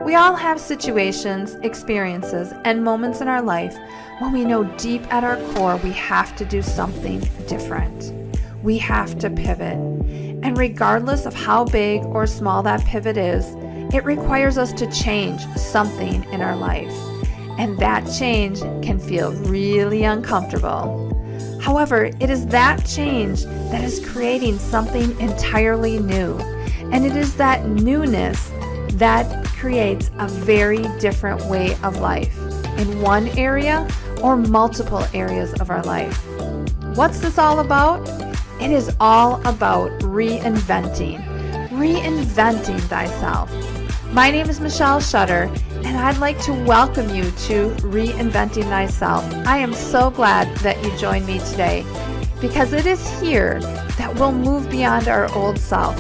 We all have situations, experiences, and moments in our life when we know deep at our core we have to do something different. We have to pivot. And regardless of how big or small that pivot is, it requires us to change something in our life. And that change can feel really uncomfortable. However, it is that change that is creating something entirely new. And it is that newness that creates a very different way of life in one area or multiple areas of our life. What's this all about? It is all about reinventing thyself. My name is Michelle Shutter, and I'd like to welcome you to Reinventing Thyself. I am so glad that you joined me today, because it is here that we'll move beyond our old self,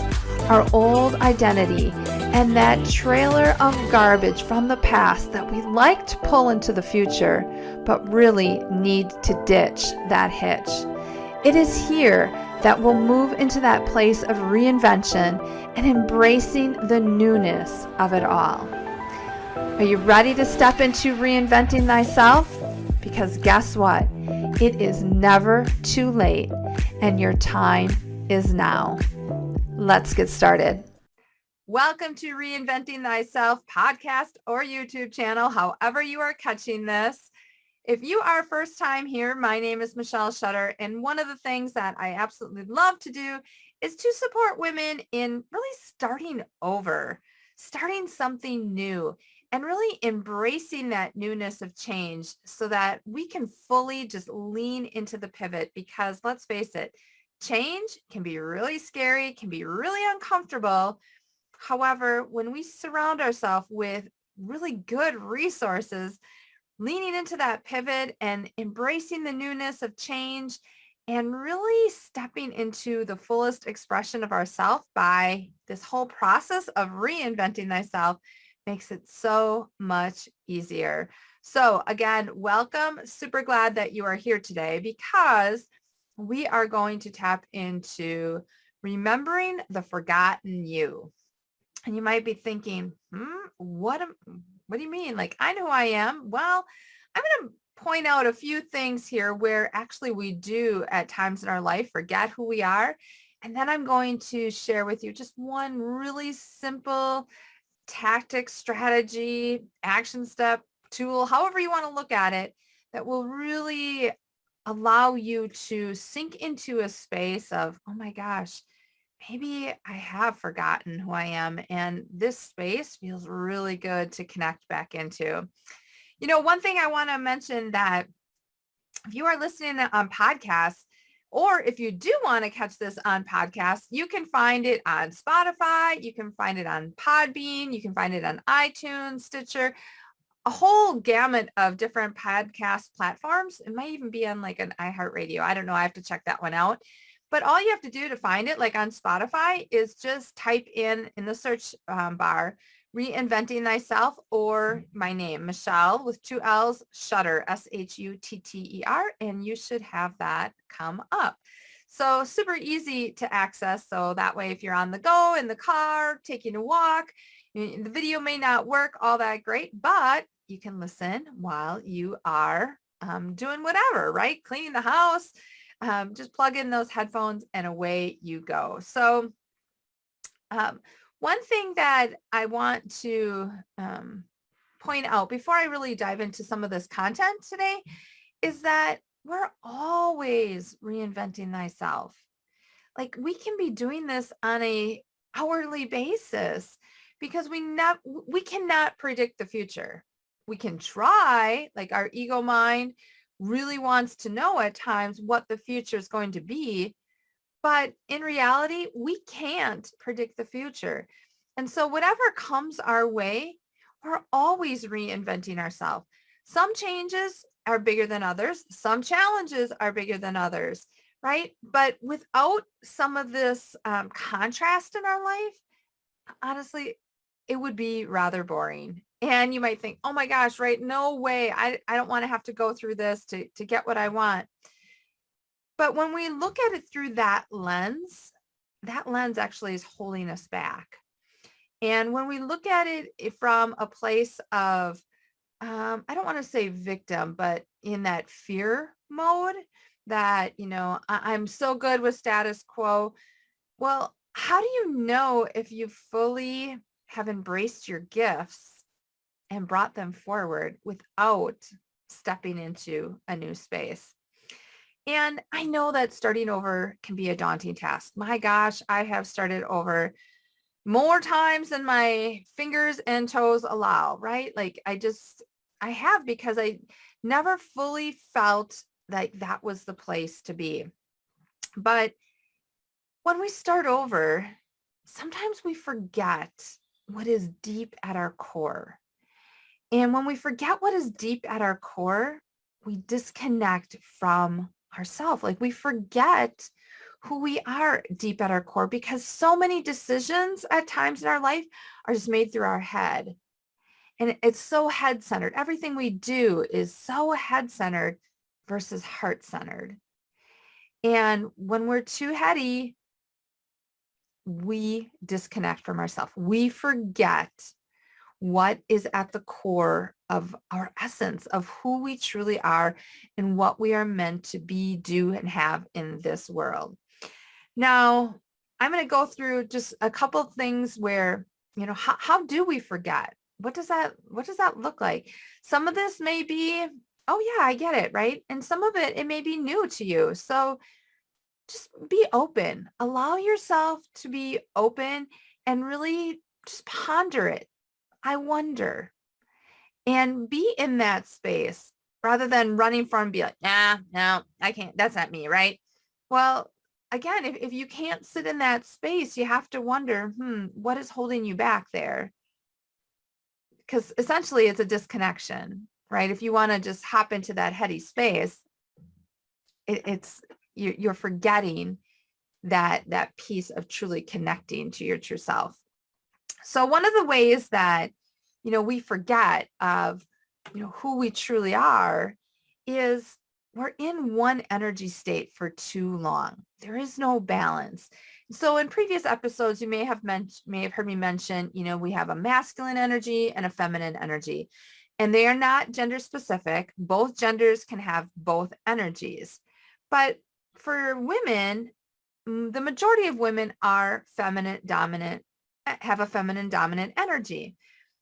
our old identity, and that trailer of garbage from the past that we like to pull into the future, but really need to ditch that hitch. It is here that we'll move into that place of reinvention and embracing the newness of it all. Are you ready to step into reinventing thyself? Because guess what? It is never too late, and your time is now. Let's get started. Welcome to Reinventing Thyself podcast or YouTube channel, however you are catching this. If you are first time here, my name is Michelle Shutter, and one of the things that I absolutely love to do is to support women in really starting over, starting something new, and really embracing that newness of change so that we can fully just lean into the pivot, because let's face it, change can be really scary, can be really uncomfortable. However, when we surround ourselves with really good resources, leaning into that pivot and embracing the newness of change and really stepping into the fullest expression of ourselves by this whole process of reinventing thyself makes it so much easier. So again, welcome. Super glad that you are here today, because we are going to tap into remembering the forgotten you. And you might be thinking, what do you mean? Like, I know who I am. Well, I'm going to point out a few things here where actually we do at times in our life forget who we are. And then I'm going to share with you just one really simple tactic, strategy, action step, tool, however you want to look at it, that will really allow you to sink into a space of, oh my gosh, maybe I have forgotten who I am, and this space feels really good to connect back into. You know, one thing I want to mention, that if you are listening on podcasts, or if you do want to catch this on podcasts, you can find it on Spotify, you can find it on Podbean, you can find it on iTunes, Stitcher, a whole gamut of different podcast platforms. It might even be on like an iHeartRadio. I don't know. I have to check that one out. But all you have to do to find it, like on Spotify, is just type in the search bar, Reinventing Thyself, or my name, Michelle, with 2 L's, Shutter, Shutter, and you should have that come up. So super easy to access. So that way, if you're on the go, in the car, taking a walk, the video may not work all that great, but you can listen while you are doing whatever, right? Cleaning the house. Just plug in those headphones and away you go. So one thing that I want to point out before I really dive into some of this content today is that we're always reinventing thyself. Like, we can be doing this on a hourly basis, because we cannot predict the future. We can try, like our ego mind really wants to know at times what the future is going to be. But in reality, we can't predict the future. And so whatever comes our way, we're always reinventing ourselves. Some changes are bigger than others. Some challenges are bigger than others, right? But without some of this contrast in our life, honestly, it would be rather boring. And you might think, oh my gosh, right? No way. I don't want to have to go through this to get what I want. But when we look at it through that lens actually is holding us back. And when we look at it from a place of, I don't want to say victim, but in that fear mode that, I'm so good with status quo. Well, how do you know if you fully have embraced your gifts and brought them forward without stepping into a new space? And I know that starting over can be a daunting task. My gosh, I have started over more times than my fingers and toes allow, right? Like I have, because I never fully felt like that was the place to be. But when we start over, sometimes we forget what is deep at our core. And when we forget what is deep at our core, we disconnect from ourselves. Like we forget who we are deep at our core, because so many decisions at times in our life are just made through our head. And it's so head-centered. Everything we do is so head-centered versus heart-centered. And when we're too heady, we disconnect from ourselves. We forget what is at the core of our essence of who we truly are and what we are meant to be, do, and have in this world. Now, I'm going to go through just a couple of things where, how do we forget? What does that look like? Some of this may be, oh yeah, I get it, right? And some of it may be new to you. So just be open. Allow yourself to be open and really just ponder it. I wonder, and be in that space rather than running from and be like, nah, no, I can't. That's not me, right? Well, again, if you can't sit in that space, you have to wonder, what is holding you back there? Because essentially it's a disconnection, right? If you want to just hop into that heady space, it's you're forgetting that piece of truly connecting to your true self. So one of the ways that, we forget of, who we truly are is we're in one energy state for too long. There is no balance. So in previous episodes, you may have heard me mention, we have a masculine energy and a feminine energy, and they are not gender specific. Both genders can have both energies. But for women, the majority of women are feminine dominant, have a feminine dominant energy.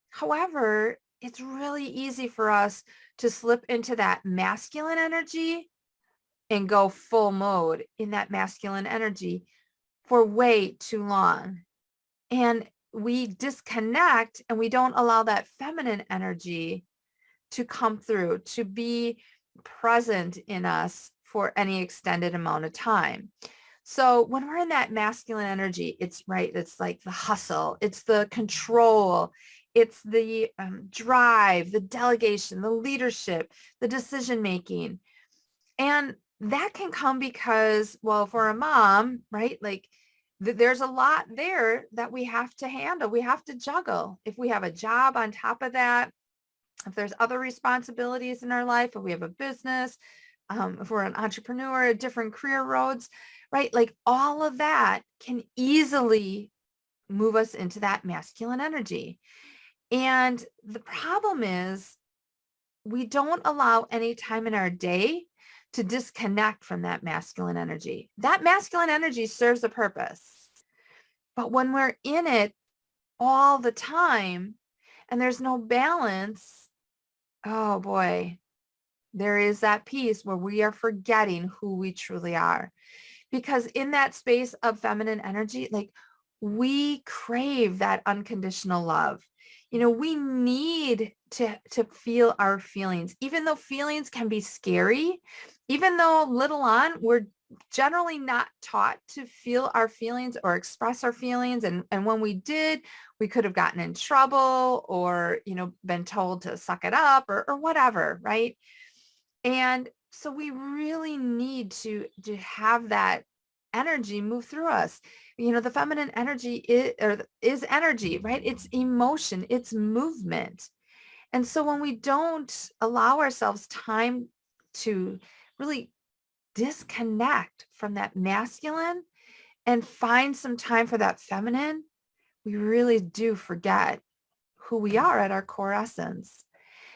However, it's really easy for us to slip into that masculine energy and go full mode in that masculine energy for way too long. And we disconnect and we don't allow that feminine energy to come through, to be present in us for any extended amount of time. So when we're in that masculine energy, it's right. It's like the hustle, it's the control, it's the drive, the delegation, the leadership, the decision making. And that can come because, well, for a mom, right, like there's a lot there that we have to handle. We have to juggle. If we have a job on top of that, if there's other responsibilities in our life, if we have a business, if we're an entrepreneur, different career roads, right? Like all of that can easily move us into that masculine energy. And the problem is we don't allow any time in our day to disconnect from that masculine energy. That masculine energy serves a purpose. But when we're in it all the time and there's no balance, oh boy, there is that piece where we are forgetting who we truly are. Because in that space of feminine energy, like we crave that unconditional love. We need to feel our feelings, even though feelings can be scary, even though little on, we're generally not taught to feel our feelings or express our feelings. And when we did, we could have gotten in trouble or, been told to suck it up or whatever, right? And so we really need to have that energy move through us. The feminine energy is energy, right? It's emotion, it's movement. And so when we don't allow ourselves time to really disconnect from that masculine and find some time for that feminine, we really do forget who we are at our core essence.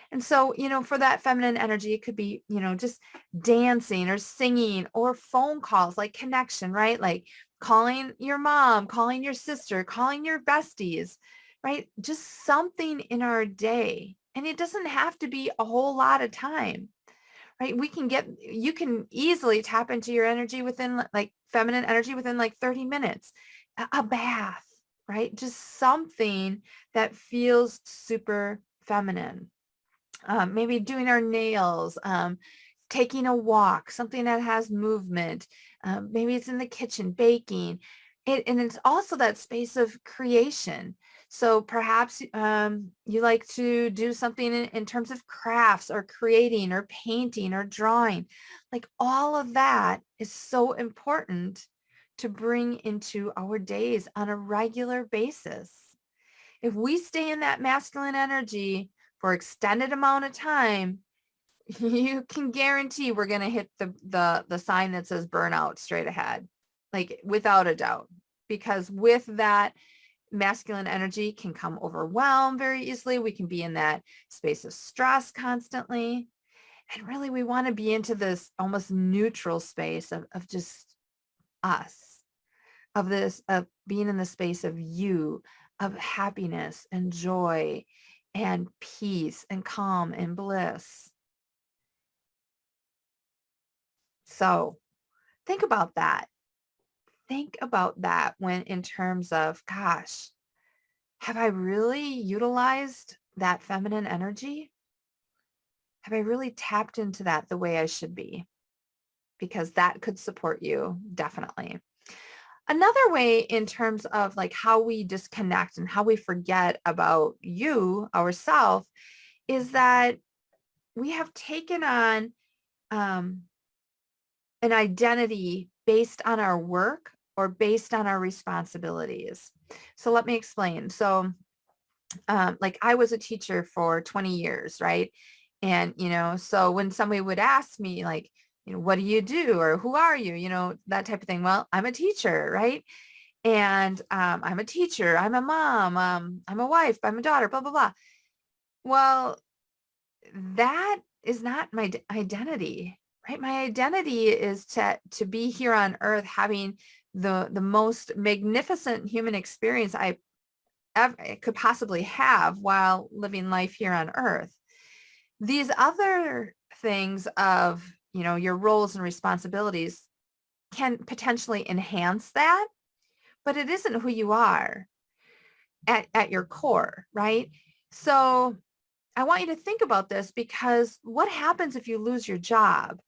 And so, for that feminine energy, it could be, just dancing or singing or phone calls, like connection, right? Like calling your mom, calling your sister, calling your besties, right? Just something in our day. And it doesn't have to be a whole lot of time, right? You can easily tap into your energy within like feminine energy within like 30 minutes, a bath, right? Just something that feels super feminine. Maybe doing our nails, taking a walk, something that has movement. Maybe it's in the kitchen, baking. And it's also that space of creation. So perhaps you like to do something in terms of crafts or creating or painting or drawing. Like all of that is so important to bring into our days on a regular basis. If we stay in that masculine energy for extended amount of time, you can guarantee we're going to hit the sign that says burnout straight ahead, like without a doubt, because with that masculine energy can come overwhelmed very easily. We can be in that space of stress constantly. And really, we want to be into this almost neutral space of just us, of being in the space of you, of happiness and joy and peace and calm and bliss. So think about that. Think about that when in terms of, gosh, have I really utilized that feminine energy? Have I really tapped into that the way I should be? Because that could support you, definitely. Another way in terms of like how we disconnect and how we forget about ourselves, is that we have taken on an identity based on our work or based on our responsibilities. So let me explain. So like I was a teacher for 20 years, right? And, so when somebody would ask me like, what do you do? Or who are you? That type of thing. Well, I'm a teacher, right? And I'm a teacher, I'm a mom, I'm a wife, I'm a daughter, blah, blah, blah. Well, that is not my identity, right? My identity is to be here on earth having the most magnificent human experience I ever could possibly have while living life here on earth. These other things of, your roles and responsibilities can potentially enhance that, but it isn't who you are at your core, right? So I want you to think about this, because what happens if you lose your job?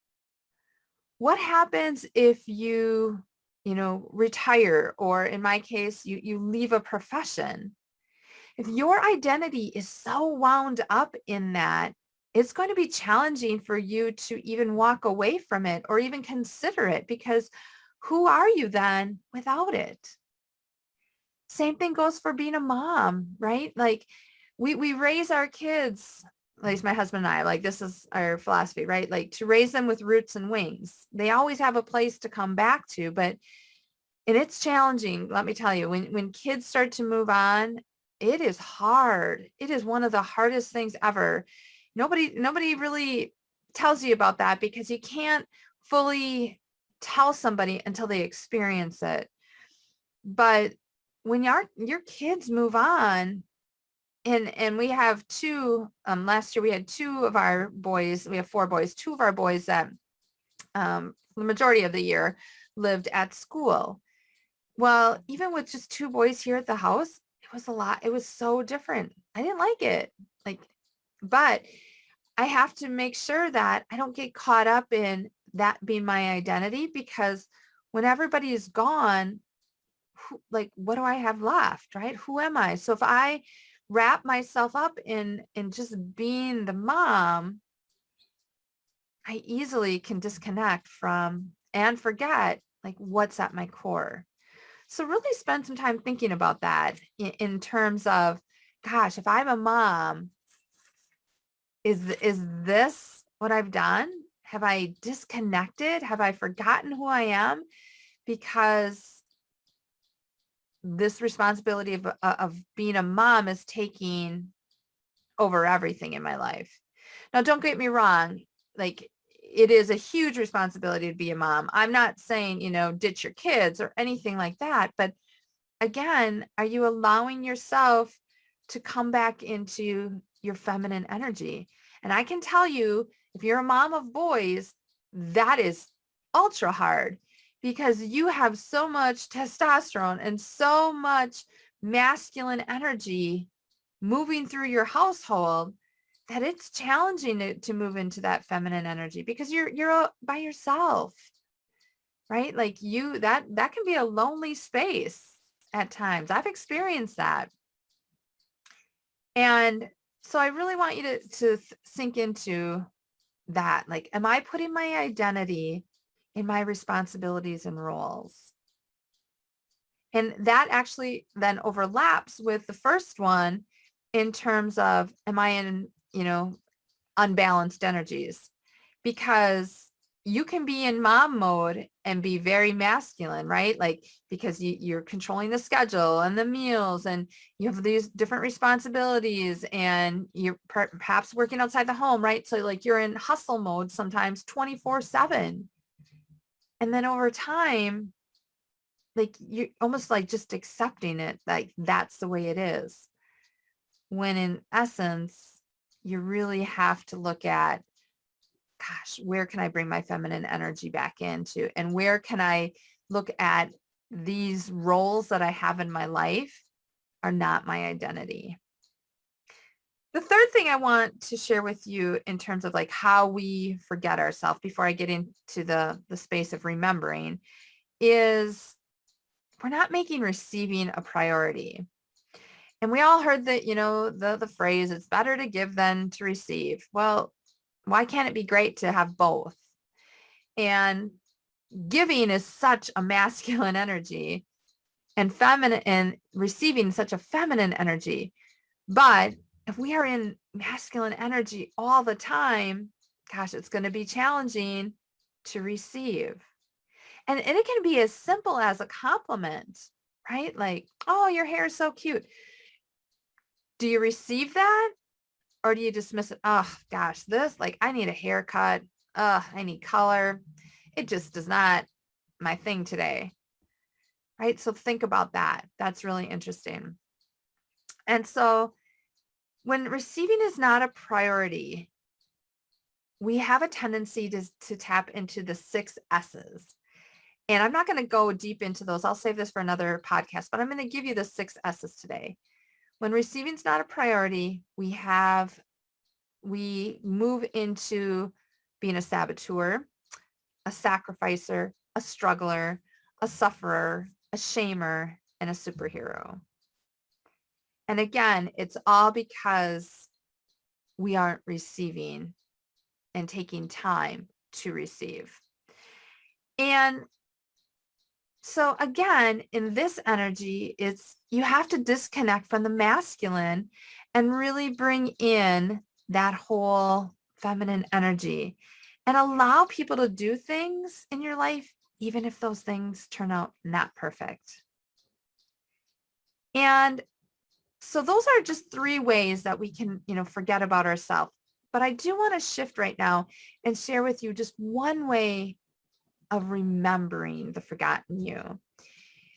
What happens if retire, or in my case, you leave a profession? If your identity is so wound up in that, it's going to be challenging for you to even walk away from it or even consider it, because who are you then without it? Same thing goes for being a mom, right? Like we raise our kids, at least my husband and I, like this is our philosophy, right? Like to raise them with roots and wings. They always have a place to come back to, and it's challenging. Let me tell you, when kids start to move on, it is hard. It is one of the hardest things ever. Nobody really tells you about that, because you can't fully tell somebody until they experience it. But when your kids move on, and we have two, last year we had two of our boys, we have four boys, two of our boys that the majority of the year lived at school. Well, even with just two boys here at the house, it was a lot. It was so different. I didn't like it. Like, but I have to make sure that I don't get caught up in that being my identity, because when everybody is gone, like, what do I have left, right? Who am I? So if I wrap myself up in just being the mom, I easily can disconnect from and forget like what's at my core. So really spend some time thinking about that in terms of, gosh, if I'm a mom, is this what I've done? Have I disconnected? Have I forgotten who I am? Because this responsibility of being a mom is taking over everything in my life. Now, don't get me wrong. Like, it is a huge responsibility to be a mom. I'm not saying, ditch your kids or anything like that. But again, are you allowing yourself to come back into your feminine energy? And I can tell you, if you're a mom of boys, that is ultra hard because you have so much testosterone and so much masculine energy moving through your household that it's challenging to move into that feminine energy because you're by yourself, right? Like that can be a lonely space at times. I've experienced that. And so I really want you to sink into that. Like, am I putting my identity in my responsibilities and roles? And that actually then overlaps with the first one in terms of, am I in, unbalanced energies? Because you can be in mom mode and be very masculine, right? Like, because you're controlling the schedule and the meals and you have these different responsibilities and you're perhaps working outside the home, right? So like you're in hustle mode sometimes 24/7. And then over time, like you're almost like just accepting it, like that's the way it is. When in essence, you really have to look at, gosh, where can I bring my feminine energy back into? And where can I look at these roles that I have in my life are not my identity? The third thing I want to share with you in terms of like how we forget ourselves before I get into the space of remembering is we're not making receiving a priority. And we all heard that, the phrase, it's better to give than to receive. Well, why can't it be great to have both? And giving is such a masculine energy and feminine, and receiving such a feminine energy. But if we are in masculine energy all the time, gosh, it's going to be challenging to receive. And it can be as simple as a compliment, right? Like, oh, your hair is so cute. Do you receive that? Or do you dismiss it? Oh, gosh, like, I need a haircut. I need color. It just is not my thing today, right? So think about that. That's really interesting. And so when receiving is not a priority, we have a tendency to tap into the 6 S's. And I'm not going to go deep into those. I'll save this for another podcast, but I'm going to give you the 6 S's today. When receiving is not a priority, we move into being a saboteur, a sacrificer, a struggler, a sufferer, a shamer, and a superhero. And again, it's all because we aren't receiving and taking time to receive. And so again, in this energy, you have to disconnect from the masculine and really bring in that whole feminine energy and allow people to do things in your life, even if those things turn out not perfect. And so those are just 3 ways that we can, forget about ourselves. But I do want to shift right now and share with you just one way of remembering the forgotten you.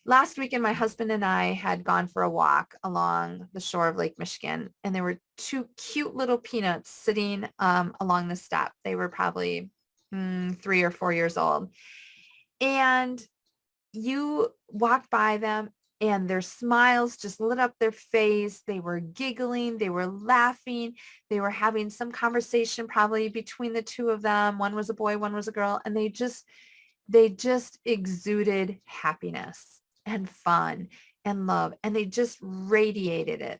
Last weekend, my husband and I had gone for a walk along the shore of Lake Michigan, and there were 2 cute little peanuts sitting along the step. They were probably 3 or 4 years old. And you walked by them and their smiles just lit up their face. They were giggling. They were laughing. They were having some conversation probably between the 2 of them. One was a boy, one was a girl. And they just exuded happiness and fun and love. And they just radiated it.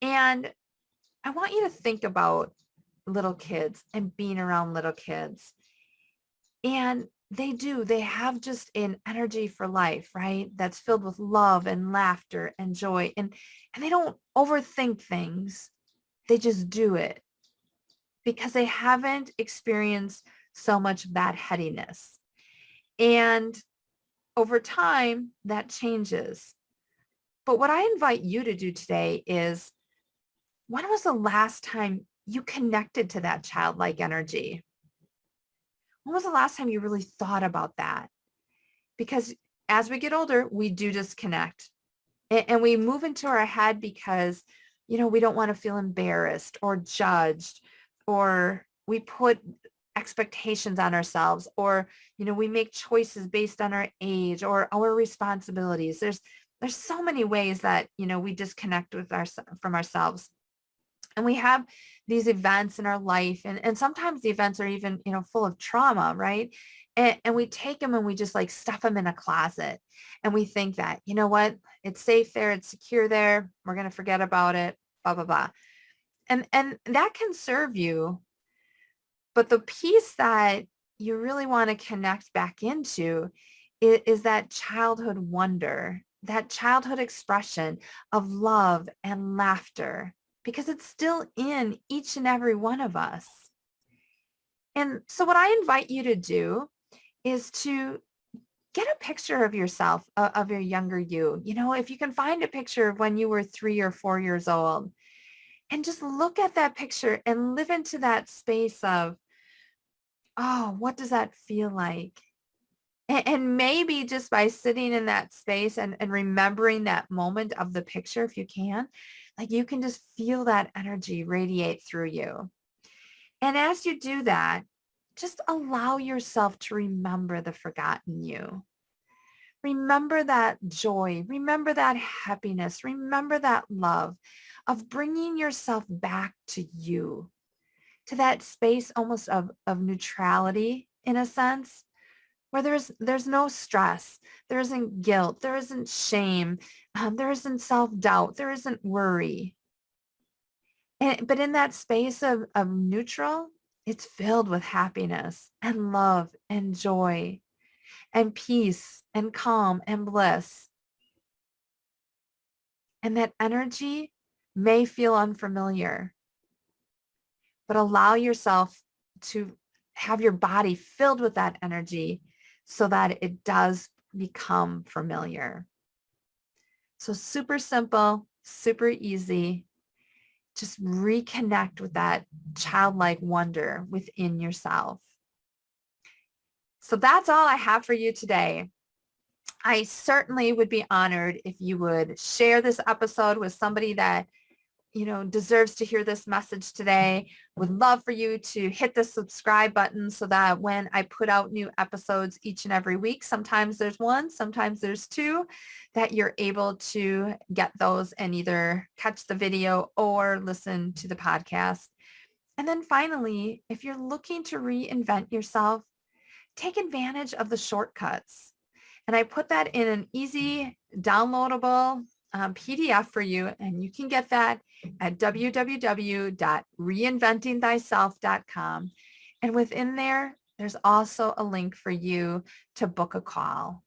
And I want you to think about little kids and being around little kids. And they have just an energy for life, right? That's filled with love and laughter and joy. And they don't overthink things. They just do it because they haven't experienced so much of that headiness. And over time, that changes. But what I invite you to do today is, when was the last time you connected to that childlike energy? When was the last time you really thought about that? Because as we get older, we do disconnect, and we move into our head because, we don't want to feel embarrassed or judged, or we put expectations on ourselves, or, we make choices based on our age or our responsibilities. There's so many ways that, we disconnect from ourselves. And we have these events in our life, and sometimes the events are even, full of trauma, right? And we take them and we just like stuff them in a closet. And we think that, you know what, it's safe there, it's secure there, we're going to forget about it, blah, blah, blah. And that can serve you. But the piece that you really want to connect back into is that childhood wonder, that childhood expression of love and laughter, because it's still in each and every one of us. And so what I invite you to do is to get a picture of yourself, of your younger you. If you can find a picture of when you were 3 or 4 years old, and just look at that picture and live into that space of, oh, what does that feel like? And maybe just by sitting in that space and remembering that moment of the picture, if you can, like, you can just feel that energy radiate through you. And as you do that, just allow yourself to remember the forgotten you. Remember that joy. Remember that happiness. Remember that love of bringing yourself back to you, to that space almost of neutrality, in a sense, where there's no stress, there isn't guilt, there isn't shame, there isn't self-doubt, there isn't worry. But in that space of neutral, it's filled with happiness and love and joy and peace and calm and bliss. And that energy may feel unfamiliar, but allow yourself to have your body filled with that energy so that it does become familiar. So super simple, super easy. Just reconnect with that childlike wonder within yourself. So that's all I have for you today. I certainly would be honored if you would share this episode with somebody that, deserves to hear this message today. Would love for you to hit the subscribe button so that when I put out new episodes each and every week, sometimes there's one, sometimes there's two, that you're able to get those and either catch the video or listen to the podcast. And then finally, if you're looking to reinvent yourself, take advantage of the shortcuts. And I put that in an easy downloadable PDF for you, and you can get that at www.reinventingthyself.com. And within there, there's also a link for you to book a call,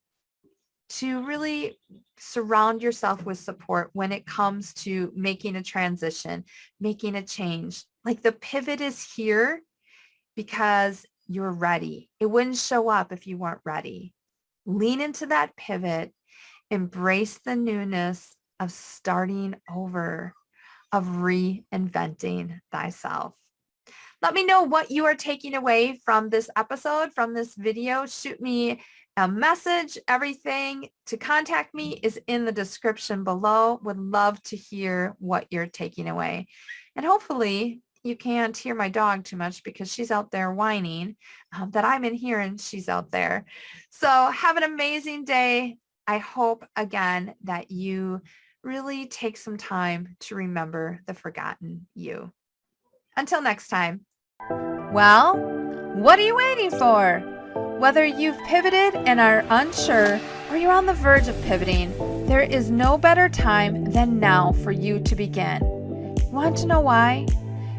to really surround yourself with support when it comes to making a transition, making a change. Like, the pivot is here because you're ready. It wouldn't show up if you weren't ready. Lean into that pivot. Embrace the newness of starting over, of reinventing thyself. Let me know what you are taking away from this episode, from this video. Shoot me a message. Everything to contact me is in the description below. Would love to hear what you're taking away. And hopefully you can't hear my dog too much because she's out there whining, that I'm in here and she's out there. So have an amazing day. I hope, again, that you really take some time to remember the forgotten you. Until next time. Well, what are you waiting for? Whether you've pivoted and are unsure, or you're on the verge of pivoting, there is no better time than now for you to begin. Want to know why?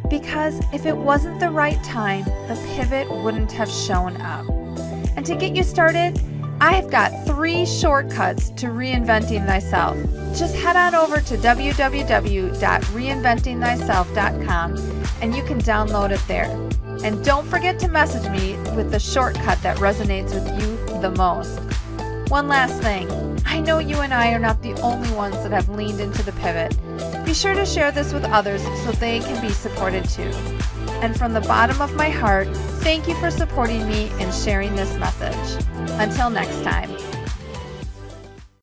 Because if it wasn't the right time, the pivot wouldn't have shown up. And to get you started, I've got 3 shortcuts to reinventing thyself. Just head on over to www.reinventingthyself.com and you can download it there. And don't forget to message me with the shortcut that resonates with you the most. One last thing. I know you and I are not the only ones that have leaned into the pivot. Be sure to share this with others so they can be supported too. And from the bottom of my heart, thank you for supporting me and sharing this message. Until next time.